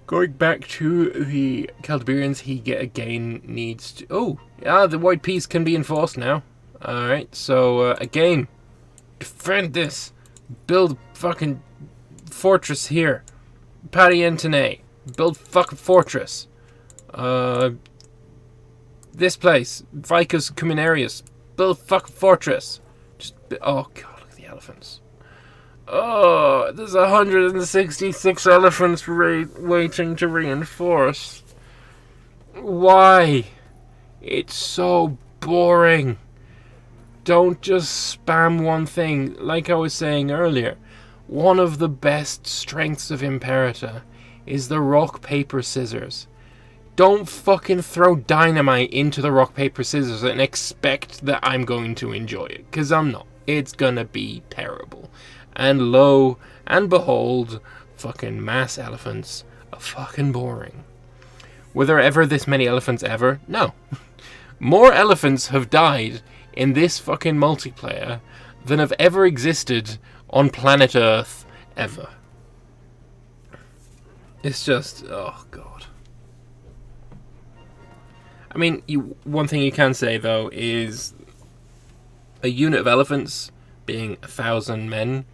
Going back to the Celtiberians, he again needs to... Oh, yeah, the white peace can be enforced now. Alright, so again, defend this. Build fucking fortress here. Parientine, build fucking fortress. This place, Vicus Cuminarius, build fucking fortress. Oh god, look at the elephants. Oh, there's 166 elephants waiting to reinforce. Why? It's so boring. Don't just spam one thing. Like I was saying earlier, one of the best strengths of Imperator is the rock, paper, scissors. Don't fucking throw dynamite into the rock, paper, scissors and expect that I'm going to enjoy it. Because I'm not. It's gonna be terrible. And lo and behold, fucking mass elephants are fucking boring. Were there ever this many elephants ever? No. More elephants have died in this fucking multiplayer than have ever existed on planet Earth ever. It's just, oh god. I mean, one thing you can say though is a unit of elephants being 1,000 men.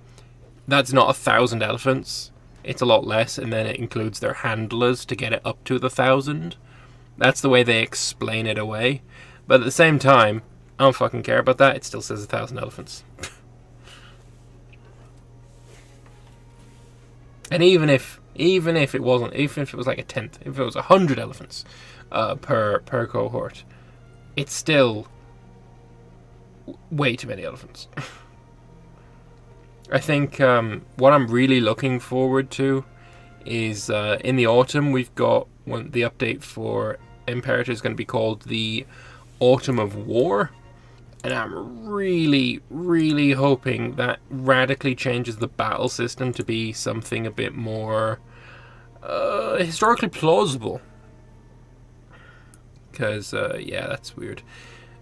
That's not 1,000 elephants. It's a lot less, and then it includes their handlers to get it up to the 1,000. That's the way they explain it away. But at the same time, I don't fucking care about that. It still says 1,000 elephants. And even if it wasn't, even if it was like a tenth, if it was 100 elephants per cohort, it's still way too many elephants. I think what I'm really looking forward to is in the autumn we've got the update for Imperator is going to be called the Autumn of War, and I'm really, really hoping that radically changes the battle system to be something a bit more historically plausible. Because, yeah, that's weird.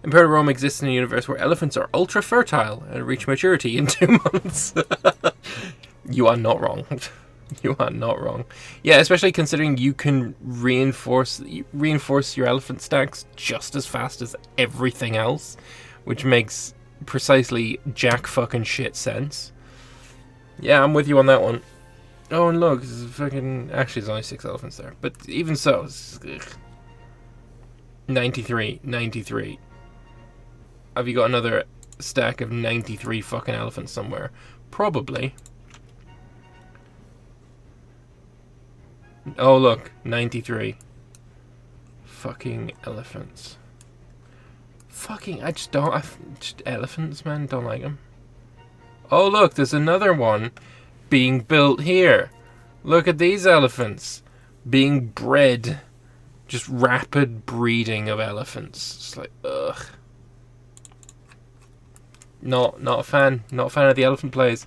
Imperator Rome exists in a universe where elephants are ultra fertile and reach maturity in 2 months. You are not wrong. You are not wrong. Yeah, especially considering you can reinforce your elephant stacks just as fast as everything else, which makes precisely jack fucking shit sense. Yeah, I'm with you on that one. Oh, and look, this is fucking... Actually, there's only 6 elephants there. But even so... 93. Have you got another stack of 93 fucking elephants somewhere? Probably. Oh, look. 93. Fucking elephants. Fucking... I just don't... just elephants, man. Don't like them. Oh, look. There's another one being built here. Look at these elephants. Being bred. Just rapid breeding of elephants. It's like, ugh. Not a fan. Not a fan of the elephant plays.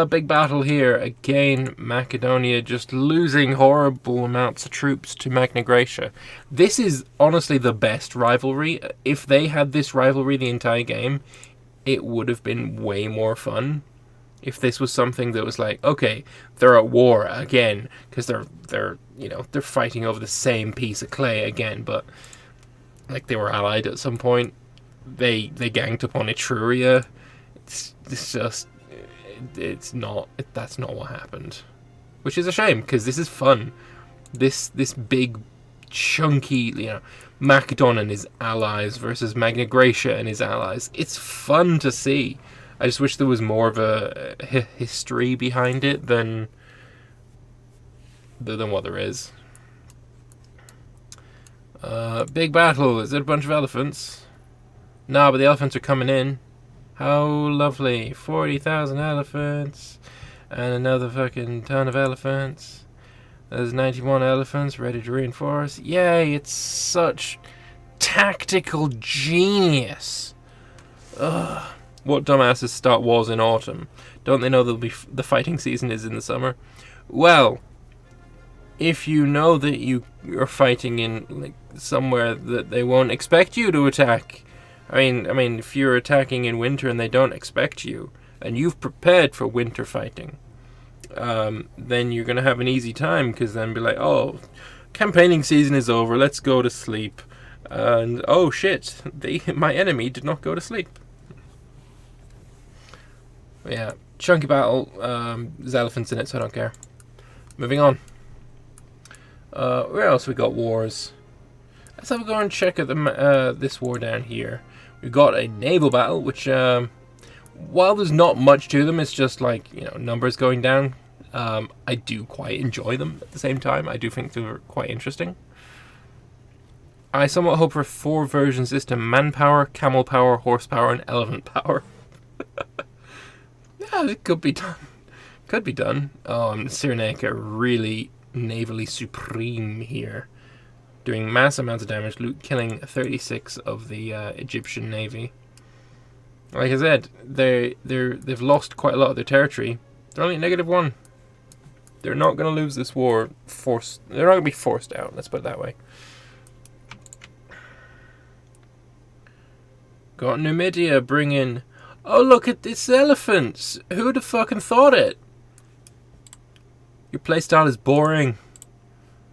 Big battle here. Again, Macedonia just losing horrible amounts of troops to Magna Gracia. This is honestly the best rivalry. If they had this rivalry the entire game, it would have been way more fun. If this was something that was like, okay, they're at war again because they're fighting over the same piece of clay again, but like they were allied at some point. They ganged upon Etruria. It's just that's not what happened, which is a shame because this is fun. This big chunky Macedon and his allies versus Magna Gracia and his allies. It's fun to see. I just wish there was more of a history behind it than what there is. Big battle. Is it a bunch of elephants? No, but the elephants are coming in. How lovely. 40,000 elephants. And another fucking ton of elephants. There's 91 elephants ready to reinforce. Yay, it's such tactical genius. Ugh. What dumbasses start wars in autumn? Don't they know the fighting season is in the summer? Well, if you know that you're fighting in somewhere that they won't expect you to attack. I mean, if you're attacking in winter and they don't expect you, and you've prepared for winter fighting, then you're going to have an easy time, because then be like, oh, campaigning season is over, let's go to sleep. And oh shit, my enemy did not go to sleep. But yeah, chunky battle. There's elephants in it, so I don't care. Moving on. Where else we got wars? Let's have a go and check at the this war down here. We've got a naval battle, which while there's not much to them, it's just like, you know, numbers going down. I do quite enjoy them at the same time. I do think they're quite interesting. I somewhat hope for 4 versions system: manpower, camel power, horsepower, and elephant power. Yeah, it could be done. Could be done. Cyrenaica really navally supreme here, doing mass amounts of damage, killing 36 of the Egyptian navy. Like I said, they've lost quite a lot of their territory. They're only at -1. They're not going to lose this war. They're not going to be forced out. Let's put it that way. Got Numidia bringing. Oh, look at this elephants! Who'd have fucking thought it? Your playstyle is boring.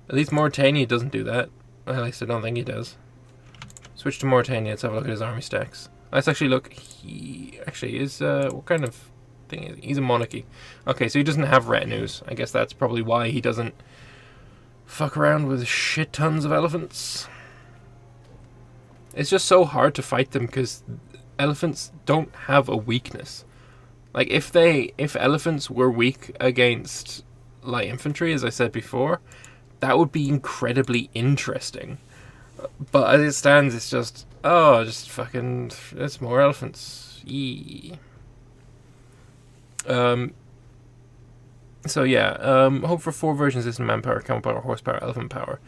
At least Mauritania doesn't do that. At least I don't think he does. Switch to Mauritania. Let's have a look at his army stacks. Let's actually look. He actually is. What kind of thing is he? He's a monarchy. Okay, so he doesn't have retinues. I guess that's probably why he doesn't fuck around with shit tons of elephants. It's just so hard to fight them because elephants don't have a weakness. Like if elephants were weak against light infantry, as I said before, that would be incredibly interesting. But as it stands, it's just, oh, just fucking, there's more elephants. Yee. So yeah, hope for 4 versions system: manpower, camel power, horsepower, elephant power.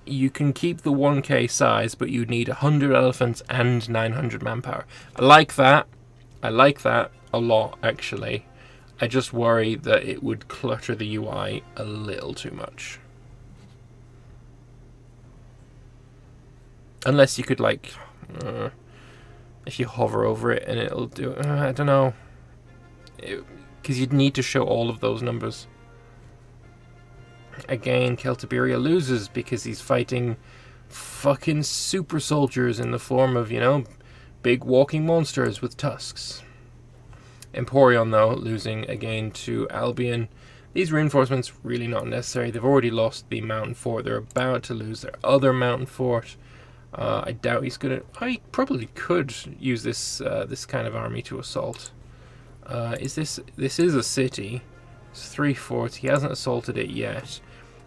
You can keep the 1k size, but you need 100 elephants and 900 manpower. I like that. I like that a lot, actually. I just worry that it would clutter the UI a little too much. Unless you could, like, if you hover over it and it'll do it. I don't know. Because you'd need to show all of those numbers. Again, Celtiberia loses because he's fighting fucking super soldiers in the form of, you know, big walking monsters with tusks. Emporion, though, losing again to Albion. These reinforcements really not necessary. They've already lost the mountain fort. They're about to lose their other mountain fort. I doubt he's gonna. I probably could use this this kind of army to assault. This is a city. It's 3 forts. He hasn't assaulted it yet.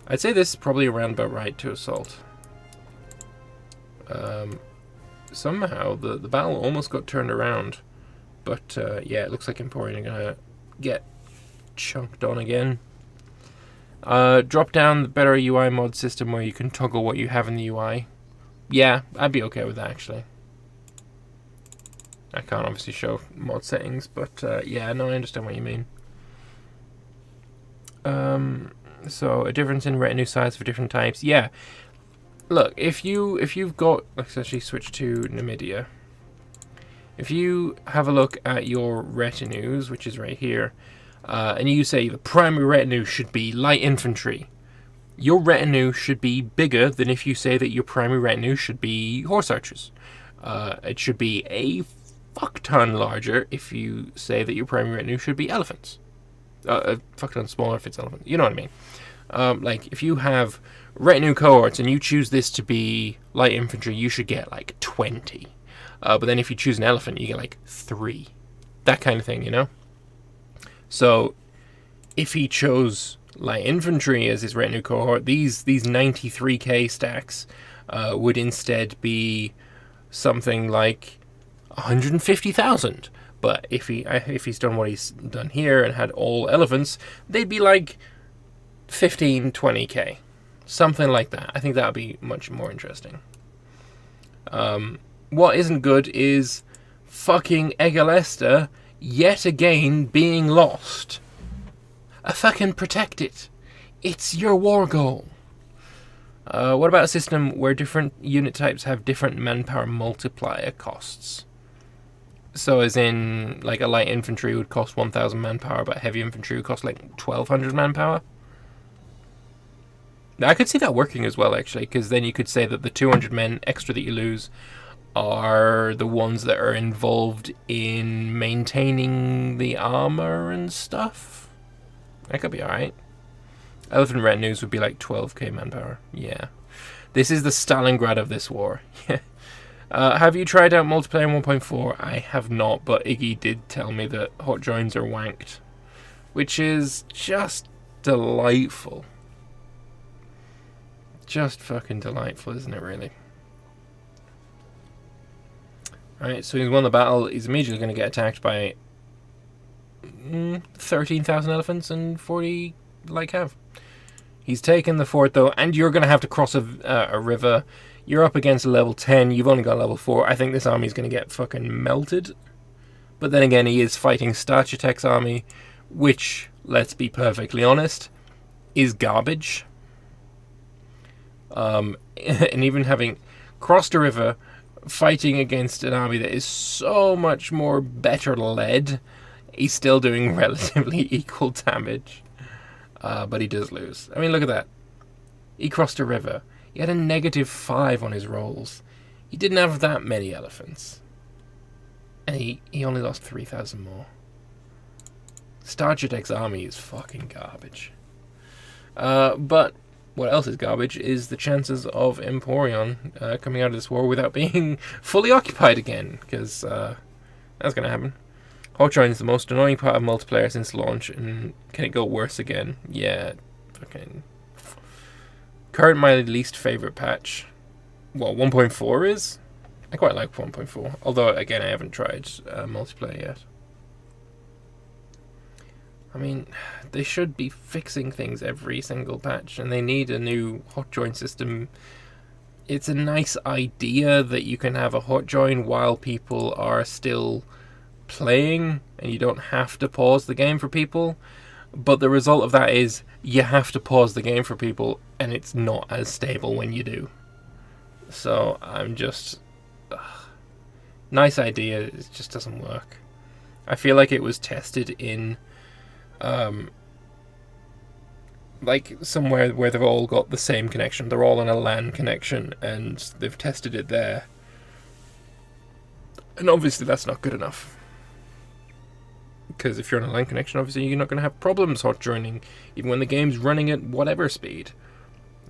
I'd say this is probably around about right to assault. Somehow the battle almost got turned around. But yeah, it looks like Emporion are going to get chunked on again. Drop down the better UI mod system where you can toggle what you have in the UI. Yeah, I'd be okay with that, actually. I can't obviously show mod settings, but yeah, no, I understand what you mean. So a difference in retinue size for different types. Yeah, look, if you've got, let's actually switch to Numidia. If you have a look at your retinues, which is right here, and you say the primary retinue should be light infantry, your retinue should be bigger than if you say that your primary retinue should be horse archers. It should be a fuck ton larger if you say that your primary retinue should be elephants. A fuck ton smaller if it's elephants. You know what I mean? Like, if you have retinue cohorts and you choose this to be light infantry, you should get like 20. But then if you choose an elephant, you get like 3. That kind of thing, you know? So, if he chose light infantry as his retinue cohort, these 93k stacks would instead be something like 150,000. But if he's done what he's done here and had all elephants, they'd be like 15, 20k. Something like that. I think that would be much more interesting. What isn't good is fucking Egalesta yet again being lost. Fucking protect it. It's your war goal. What about a system where different unit types have different manpower multiplier costs? So as in, like, a light infantry would cost 1,000 manpower, but heavy infantry would cost, like, 1,200 manpower? I could see that working as well, actually, because then you could say that the 200 men extra that you lose are the ones that are involved in maintaining the armor and stuff. That could be alright. Elephant retinues would be like 12k manpower. Yeah. This is the Stalingrad of this war. Have you tried out multiplayer in 1.4? I have not, but Iggy did tell me that hot joins are wanked, which is just delightful. Just fucking delightful, isn't it, really? Alright, so he's won the battle. He's immediately going to get attacked by 13,000 elephants and 40 light cav. He's taken the fort, though, and you're going to have to cross a river. You're up against level 10. You've only got level 4. I think this army's going to get fucking melted. But then again, he is fighting Starchitec's army, which, let's be perfectly honest, is garbage. And even having crossed a river, fighting against an army that is so much more better led, he's still doing relatively equal damage. But he does lose. I mean, look at that. He crossed a river. He had a -5 on his rolls. He didn't have that many elephants. And he only lost 3,000 more. Starchitec's army is fucking garbage. But what else is garbage is the chances of Emporion coming out of this war without being fully occupied again, because that's going to happen. Hot join is the most annoying part of multiplayer since launch, and can it go worse again? Yeah, fucking. Current my least favorite patch. Well, 1.4 is? I quite like 1.4, although again I haven't tried multiplayer yet. I mean, they should be fixing things every single patch, and they need a new hot join system. It's a nice idea that you can have a hot join while people are still playing, and you don't have to pause the game for people. But the result of that is you have to pause the game for people, and it's not as stable when you do. So I'm just... nice idea, it just doesn't work. I feel like it was tested in... like somewhere where they've all got the same connection. They're all on a LAN connection, and they've tested it there. And obviously that's not good enough. Because if you're on a LAN connection, obviously you're not going to have problems hot joining, even when the game's running at whatever speed.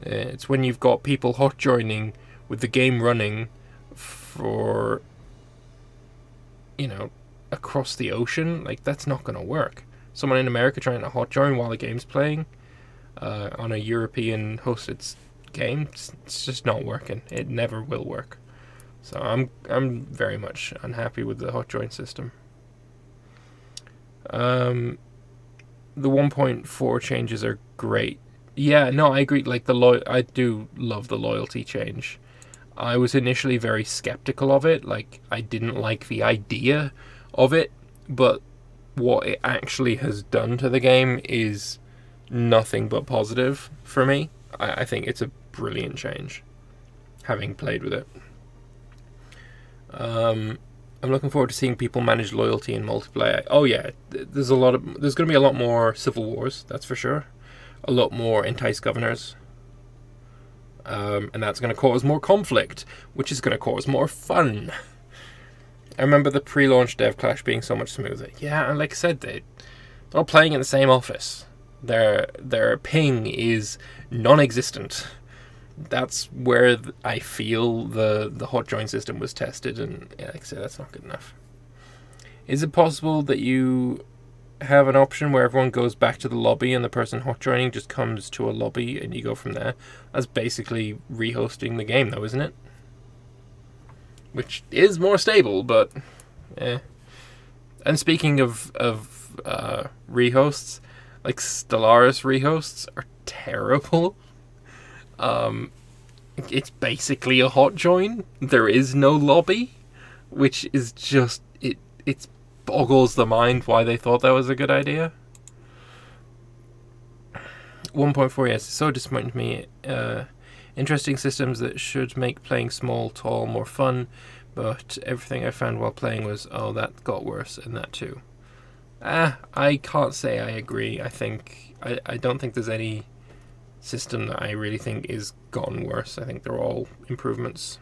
It's when you've got people hot joining with the game running for, you know, across the ocean. Like, that's not going to work. Someone in America trying to hot join while the game's playing on a European hosted game, it's just not working. It never will work. So I'm very much unhappy with the hot join system. The 1.4 changes are great. Yeah, no, I agree. Like I do love the loyalty change. I was initially very skeptical of it. Like, I didn't like the idea of it, but what it actually has done to the game is nothing but positive for me. I think it's a brilliant change, having played with it. I'm looking forward to seeing people manage loyalty in multiplayer. Oh yeah, there's going to be a lot more civil wars, that's for sure. A lot more entice governors. And that's going to cause more conflict, which is going to cause more fun. I remember the pre-launch dev clash being so much smoother. Yeah, and like I said, they're all playing in the same office. Their ping is non-existent. That's where I feel the hot join system was tested, and yeah, like I say, that's not good enough. Is it possible that you have an option where everyone goes back to the lobby and the person hot joining just comes to a lobby and you go from there? That's basically rehosting the game, though, isn't it? Which is more stable, but eh. And speaking of rehosts, like Stellaris rehosts are terrible. It's basically a hot join. There is no lobby, which is just it boggles the mind why they thought that was a good idea. 1.4, yes, it's so disappointing to me. Interesting systems that should make playing small, tall more fun, but everything I found while playing was, oh, that got worse, and that too. I can't say I agree. I don't think there's any system that I really think is gotten worse. I think they're all improvements.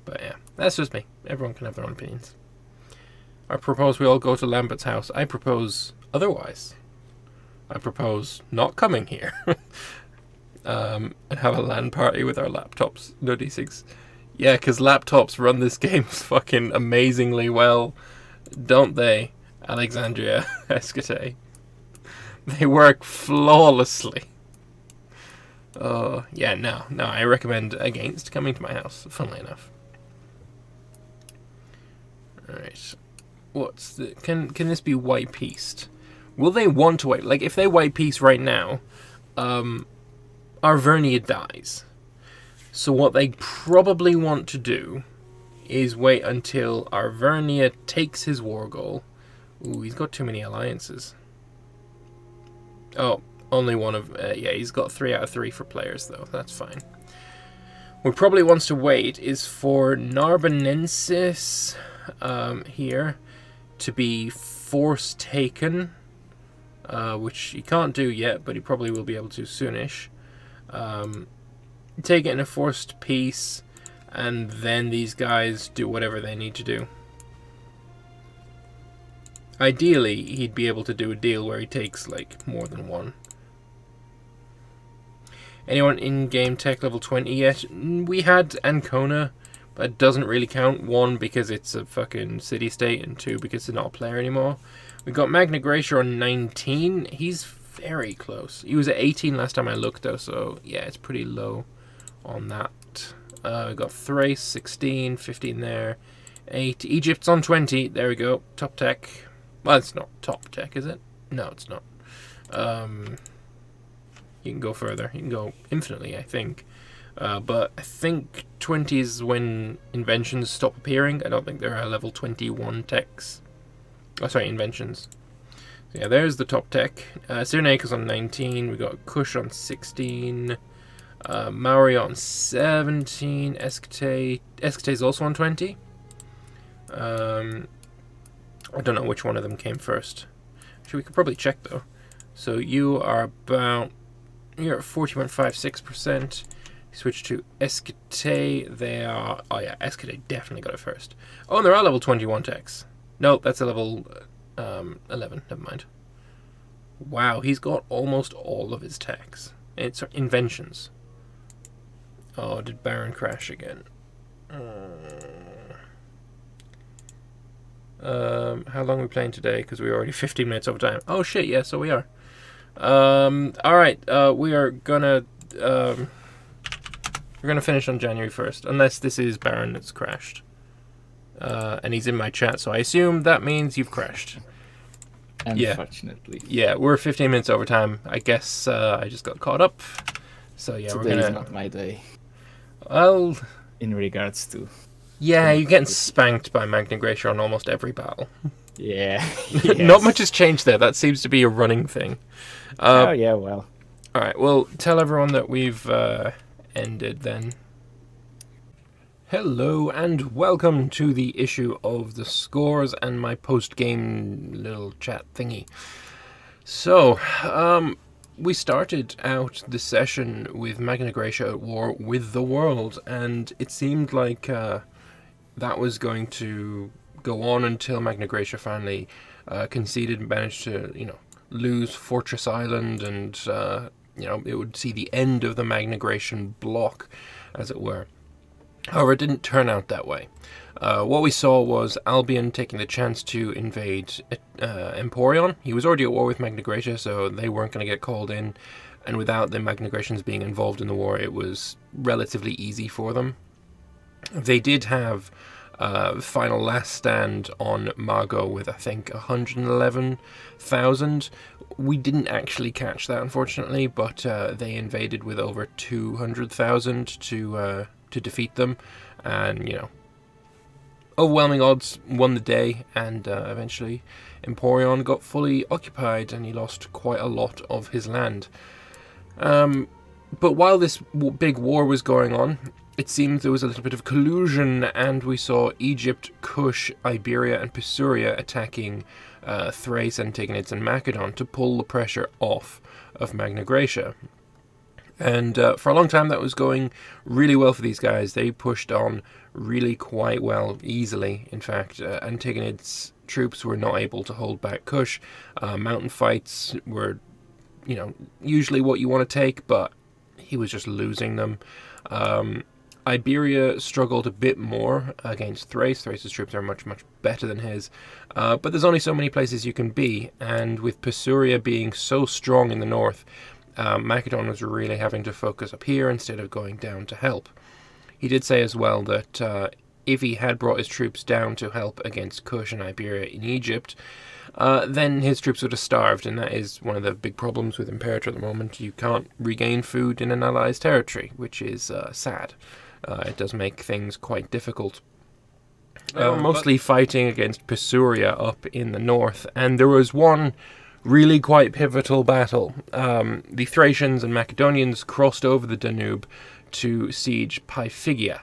But yeah, that's just me. Everyone can have their own opinions. I propose we all go to Lambert's house. I propose otherwise. I propose not coming here. And have a LAN party with our laptops. No D6. Yeah, because laptops run this game fucking amazingly well, don't they? Alexandria, XIII. They work flawlessly. Yeah, no, I recommend against coming to my house, funnily enough. Alright. What's the... Can this be white pieced? Will they want to wait? Like, if they white piece right now, Arvernia dies. So what they probably want to do is wait until Arvernia takes his war goal. Ooh, he's got too many alliances. Oh, only one of... yeah, he's got 3 out of 3 for players, though. That's fine. What probably wants to wait is for Narbonensis here to be force taken, which he can't do yet, but he probably will be able to soonish. Take it in a forced peace, and then these guys do whatever they need to do. Ideally, he'd be able to do a deal where he takes, like, more than one. Anyone in-game tech level 20 yet? We had Ancona, but it doesn't really count. 1, because it's a fucking city-state, and 2, because it's not a player anymore. We got Magna Gracia on 19. He's very close. He was at 18 last time I looked, though, so yeah, it's pretty low on that. We got Thrace, 16, 15 there. 8. Egypt's on 20. There we go. Top tech. Well, it's not top tech, is it? No, it's not. You can go further. You can go infinitely, I think. But I think 20 is when inventions stop appearing. I don't think there are level 21 techs. Oh, sorry, inventions. So yeah, there's the top tech. Cyrenaica's on 19. We got Kush on 16. Maori on 17. Escate's also on 20. I don't know which one of them came first. Actually, we could probably check, though. So you are about... You're at 40.56%. Switch to Escate. They are... Oh, yeah, Escate definitely got it first. Oh, and there are level 21 techs. No, that's a level 11. Never mind. Wow, he's got almost all of his techs. It's inventions. Oh, did Baron crash again? How long are we playing today? Because we're already 15 minutes over time. Oh shit, yeah, so we are. Alright, we are gonna we're gonna finish on January 1st, unless this is Baron that's crashed. And he's in my chat, so I assume that means you've crashed. Unfortunately. Yeah, we're 15 minutes over time. I guess I just got caught up. So yeah, Today we're gonna... is not my day. Well... In regards to... Yeah, you're getting spanked by Magna Gracia on almost every battle. Yeah. Not much has changed there. That seems to be a running thing. Oh, yeah, well. Alright, well, tell everyone that we've ended then. Hello, and welcome to the issue of the scores and my post-game little chat thingy. So, we started out the session with Magna Gracia at war with the world, and it seemed like that was going to go on until Magna Gracia finally conceded and managed to, lose Fortress Island, and, it would see the end of the Magna Grecian bloc, as it were. However, it didn't turn out that way. What we saw was Albion taking the chance to invade Emporion. He was already at war with Magna Gracia, so they weren't going to get called in. And without the Magna Gracians being involved in the war, it was relatively easy for them. They did have final last stand on Margot with, I think, 111,000. We didn't actually catch that, unfortunately, but they invaded with over 200,000 to defeat them. And, overwhelming odds won the day, and eventually Emporion got fully occupied, and he lost quite a lot of his land. But while this big war was going on, it seemed there was a little bit of collusion, and we saw Egypt, Kush, Iberia, and Pisuria attacking Thrace, Antigonids, and Macedon to pull the pressure off of Magna Gracia. And for a long time that was going really well for these guys. They pushed on really quite well, easily. In fact, Antigonids' troops were not able to hold back Kush. Mountain fights were, usually what you want to take, but he was just losing them. Iberia struggled a bit more against Thrace. Thrace's troops are much, much better than his. But there's only so many places you can be, and with Pisuria being so strong in the north, Macedon was really having to focus up here instead of going down to help. He did say as well that if he had brought his troops down to help against Kush and Iberia in Egypt, then his troops would have starved, and that is one of the big problems with Imperator at the moment. You can't regain food in an ally's territory, which is sad. It does make things quite difficult. They were mostly fighting against Pisuria up in the north, and there was one really quite pivotal battle. The Thracians and Macedonians crossed over the Danube to siege Pyphigia,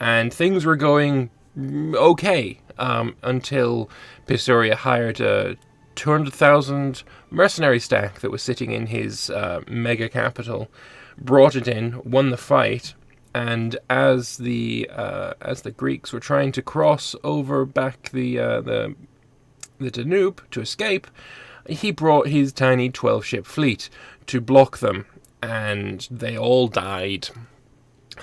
and things were going okay until Pisuria hired a 200,000 mercenary stack that was sitting in his mega capital, brought it in, won the fight, and as the Greeks were trying to cross over back the Danube to escape, he brought his tiny 12-ship fleet to block them, and they all died.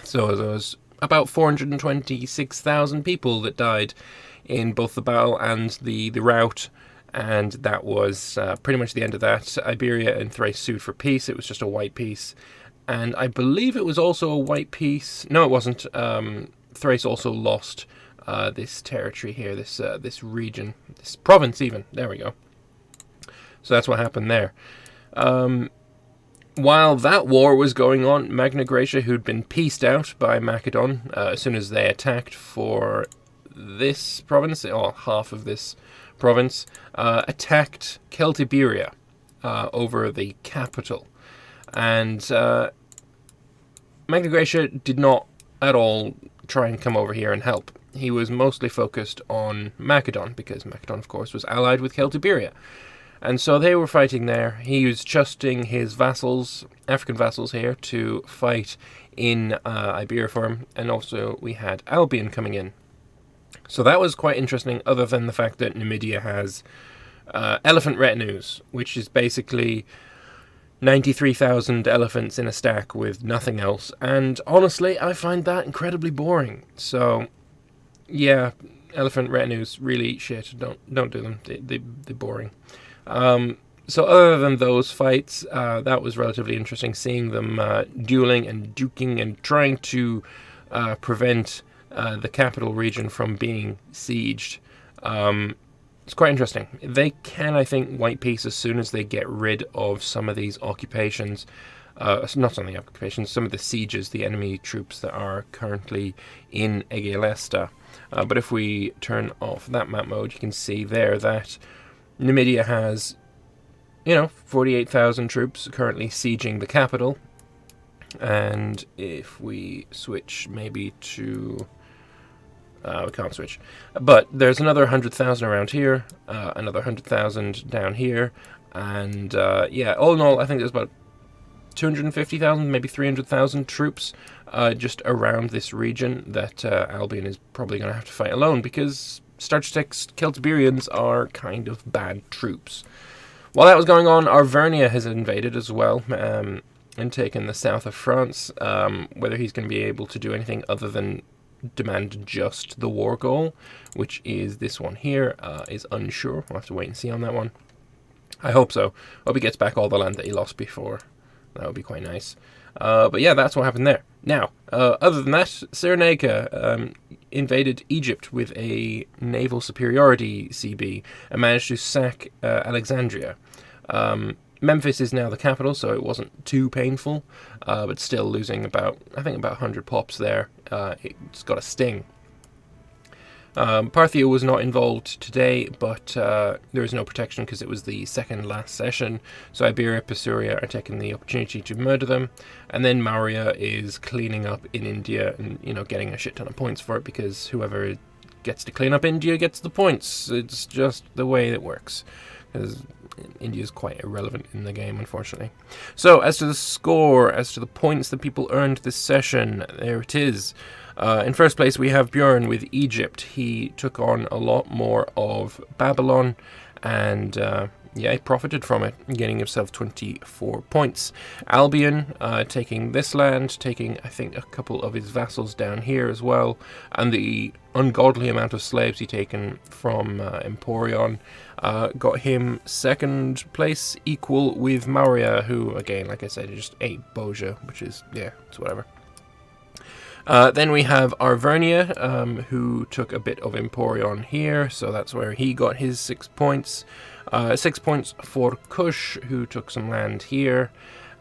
So there was about 426,000 people that died in both the battle and the rout, and that was pretty much the end of that. Iberia and Thrace sued for peace. It was just a white peace, and I believe it was also a white peace. No, it wasn't. Thrace also lost this territory here, this region, this province even. There we go. So that's what happened there. While that war was going on, Magna Gracia, who'd been pieced out by Macedon as soon as they attacked for this province, or half of this province, attacked Celtiberia over the capital. And Magna Gracia did not at all try and come over here and help. He was mostly focused on Macedon, because Macedon, of course, was allied with Celtiberia. And so they were fighting there. He was trusting his vassals, African vassals here, to fight in Iberia for him. And also we had Albion coming in. So that was quite interesting, other than the fact that Numidia has elephant retinues, which is basically 93,000 elephants in a stack with nothing else. And honestly, I find that incredibly boring. So, yeah, elephant retinues, really shit. Don't do them. They're boring. So other than those fights, that was relatively interesting, seeing them dueling and duking and trying to prevent the capital region from being sieged. It's quite interesting. They can, I think, white peace as soon as they get rid of some of these occupations. Not some of the occupations, some of the sieges, the enemy troops that are currently in Egelesta. But if we turn off that map mode, you can see there that Numidia has, 48,000 troops currently sieging the capital. And if we switch maybe to... we can't switch. But there's another 100,000 around here, another 100,000 down here. And, all in all, I think there's about 250,000, maybe 300,000 troops just around this region that Albion is probably going to have to fight alone, because Starchitec's Celtiberians are kind of bad troops. While that was going on, Arvernia has invaded as well and taken the south of France. Whether he's going to be able to do anything other than demand just the war goal, which is this one here, is unsure. We'll have to wait and see on that one. I hope so. Hope he gets back all the land that he lost before. That would be quite nice. But yeah, that's what happened there. Now, other than that, Cyrenaica invaded Egypt with a naval superiority CB and managed to sack Alexandria. Memphis is now the capital, so it wasn't too painful, but still losing about 100 pops there. It's got a sting. Parthia was not involved today, but there is no protection because it was the second last session. So Iberia, Pisuria are taking the opportunity to murder them, and then Maurya is cleaning up in India and, you know, getting a shit ton of points for it, because whoever gets to clean up India gets the points. It's just the way it works, because India is quite irrelevant in the game, unfortunately. So as to the score, as to the points that people earned this session, there it is. In first place, we have Bjorn with Egypt. He took on a lot more of Babylon, and yeah, he profited from it, getting himself 24 points. Albion taking this land, taking, I think, a couple of his vassals down here as well, and the ungodly amount of slaves he taken from Emporion got him second place, equal with Maurya, who, again, like I said, just ate Boja, which is, yeah, it's whatever. Then we have Arvernia, who took a bit of Emporion here, so that's where he got his 6 points. 6 points for Kush, who took some land here.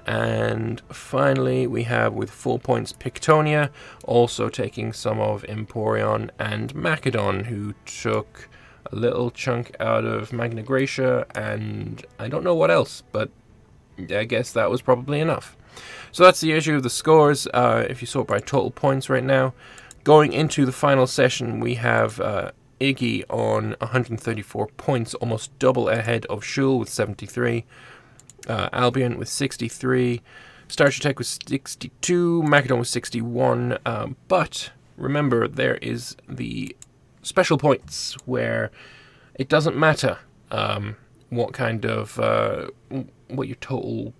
And finally, we have with 4 points Pictonia, also taking some of Emporion, and Macedon, who took a little chunk out of Magna Gracia, and I don't know what else, but I guess that was probably enough. So that's the issue of the scores, if you sort by total points right now. Going into the final session, we have Iggy on 134 points, almost double ahead of Shul with 73, Albion with 63, Starchitec with 62, Macedon with 61, but remember, there is the special points where it doesn't matter what kind of, what your total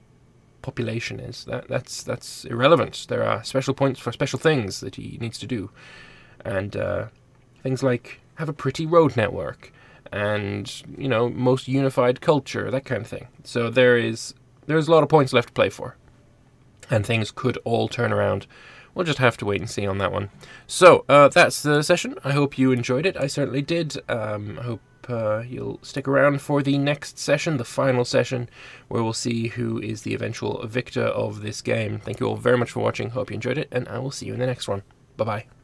population is. That's irrelevant. There are special points for special things that he needs to do, and things like have a pretty road network, and, you know, most unified culture, that kind of thing. So there's a lot of points left to play for, and things could all turn around. We'll just have to wait and see on that one. So that's the session. I hope you enjoyed it. I certainly did. I hope you'll stick around for the next session, the final session, where we'll see who is the eventual victor of this game. Thank you all very much for watching. Hope you enjoyed it, and I will see you in the next one. Bye-bye.